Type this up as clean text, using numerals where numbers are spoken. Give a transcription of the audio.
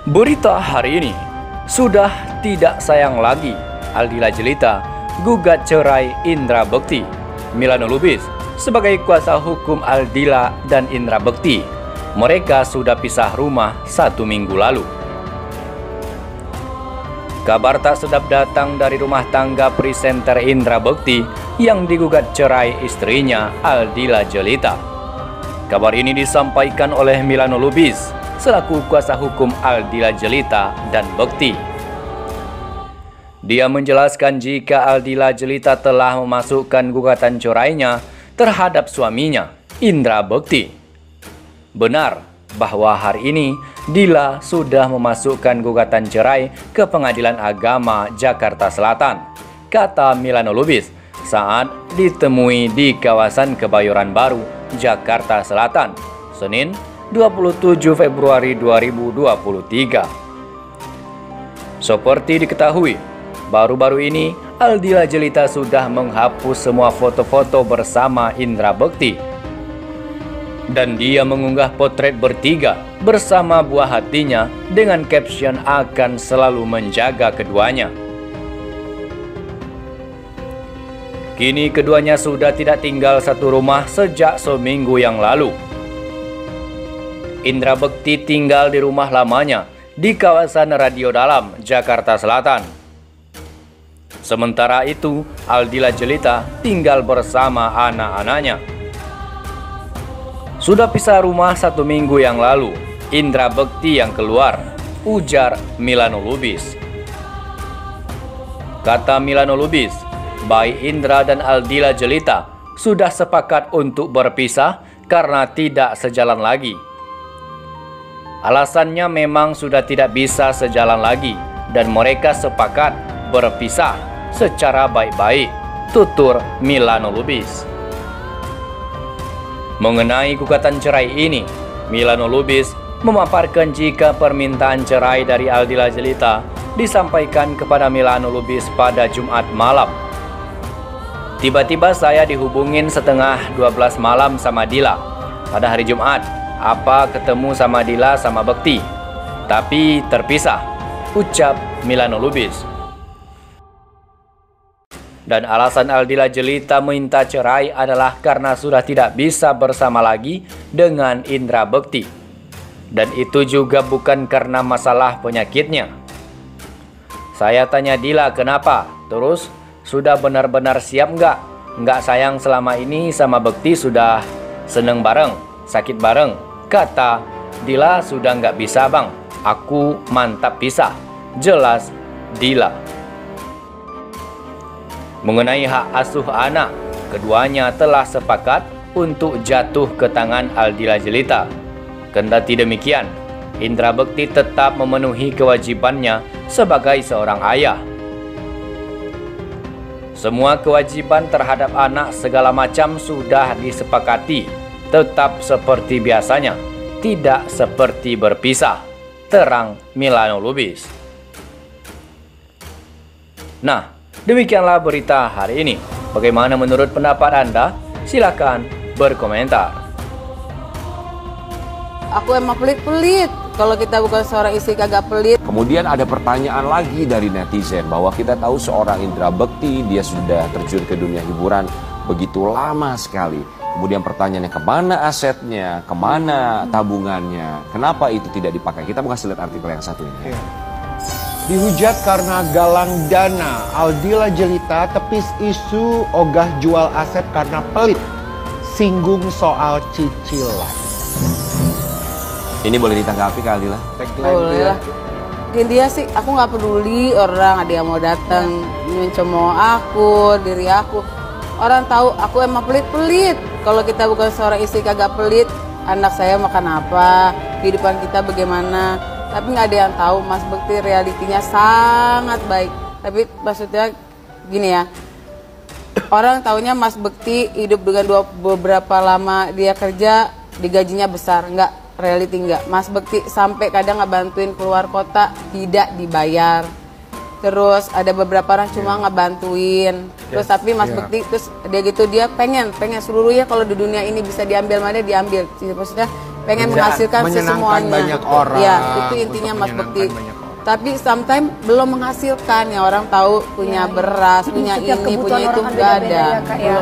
Berita hari ini, sudah tidak sayang lagi, Aldila Jelita gugat cerai Indra Bekti. Milano Lubis sebagai kuasa hukum Aldila dan Indra Bekti, mereka sudah pisah rumah 1 minggu lalu. Kabar tak sedap datang dari rumah tangga presenter Indra Bekti yang digugat cerai istrinya Aldila Jelita. Kabar ini disampaikan oleh Milano Lubis selaku kuasa hukum Aldila Jelita dan Bekti. Dia menjelaskan jika Aldila Jelita telah memasukkan gugatan cerainya terhadap suaminya, Indra Bekti. Benar bahwa hari ini Dila sudah memasukkan gugatan cerai ke Pengadilan Agama Jakarta Selatan, kata Milano Lubis saat ditemui di kawasan Kebayoran Baru, Jakarta Selatan, Senin 27 Februari 2023. Seperti diketahui, baru-baru ini Aldila Jelita sudah menghapus semua foto-foto bersama Indra Bekti. Dan dia mengunggah potret bertiga bersama buah hatinya dengan caption akan selalu menjaga keduanya. Kini keduanya sudah tidak tinggal satu rumah sejak seminggu yang lalu. Indra Bekti tinggal di rumah lamanya di kawasan Radio Dalam, Jakarta Selatan. Sementara itu, Aldila Jelita tinggal bersama anak-anaknya. Sudah pisah rumah 1 minggu yang lalu, Indra Bekti yang keluar, ujar Milano Lubis. Kata Milano Lubis, baik Indra dan Aldila Jelita sudah sepakat untuk berpisah karena tidak sejalan lagi. Alasannya memang sudah tidak bisa sejalan lagi dan mereka sepakat berpisah secara baik-baik, tutur Milano Lubis. Mengenai gugatan cerai ini, Milano Lubis memaparkan jika permintaan cerai dari Aldila Jelita disampaikan kepada Milano Lubis pada Jumat malam. Tiba-tiba saya dihubungin setengah 12 malam sama Dila pada hari Jumat. Apa ketemu sama Dila sama Bekti, tapi terpisah, ucap Milano Lubis. Dan alasan Aldila Jelita minta cerai adalah karena sudah tidak bisa bersama lagi dengan Indra Bekti. Dan itu juga bukan karena masalah penyakitnya. Saya tanya Dila kenapa, terus sudah benar-benar siap nggak sayang selama ini sama Bekti, sudah seneng bareng, sakit bareng. Kata Dila, sudah nggak bisa bang, aku mantap pisah, jelas Dila. Mengenai hak asuh anak, keduanya telah sepakat untuk jatuh ke tangan Aldila Jelita. Kendati demikian, Indra Bekti tetap memenuhi kewajibannya sebagai seorang ayah. Semua kewajiban terhadap anak segala macam sudah disepakati, tetap seperti biasanya, tidak seperti berpisah, terang Milano Lubis. Nah, demikianlah berita hari ini. Bagaimana menurut pendapat Anda? Silakan berkomentar. Aku emang pelit-pelit. Kalau kita bukan seorang istri kagak pelit. Kemudian ada pertanyaan lagi dari netizen bahwa kita tahu seorang Indra Bekti, dia sudah terjun ke dunia hiburan begitu lama sekali. Kemudian pertanyaannya, kemana asetnya, kemana tabungannya, kenapa itu tidak dipakai? Kita mau kasih lihat artikel yang satu ini. Dihujat karena galang dana, Aldila Jelita tepis isu ogah jual aset karena pelit, singgung soal cicilan. Ini boleh ditanggapi Kak Aldila? Boleh lah. Dia sih, aku nggak peduli orang ada yang mau datang mencemooh aku, diri aku. Orang tahu aku emang pelit-pelit. Kalau kita bukan seorang istri kagak pelit, anak saya makan apa, kehidupan kita bagaimana. Tapi nggak ada yang tahu Mas Bekti realitinya sangat baik. Tapi maksudnya gini ya, orang taunya Mas Bekti hidup dengan beberapa lama dia kerja, digajinya besar. Enggak, reality enggak. Mas Bekti sampai kadang ngebantuin keluar kota, tidak dibayar. Terus ada beberapa orang cuma ngebantuin. Terus tapi Mas Bekti terus dia gitu, dia pengen seluruhnya kalau di dunia ini bisa diambil mana diambil. Maksudnya pengen menghasilkan menyenangkan semuanya. banyak orang, Ya, itu intinya untuk Mas Bekti. menyenangkan banyak orang. Tapi sometimes belum menghasilkan, ya orang tahu punya beras, punya Setiap ini, kebutuhan punya itu orang kan nggak beda-beda ada. ya, Kak, ya.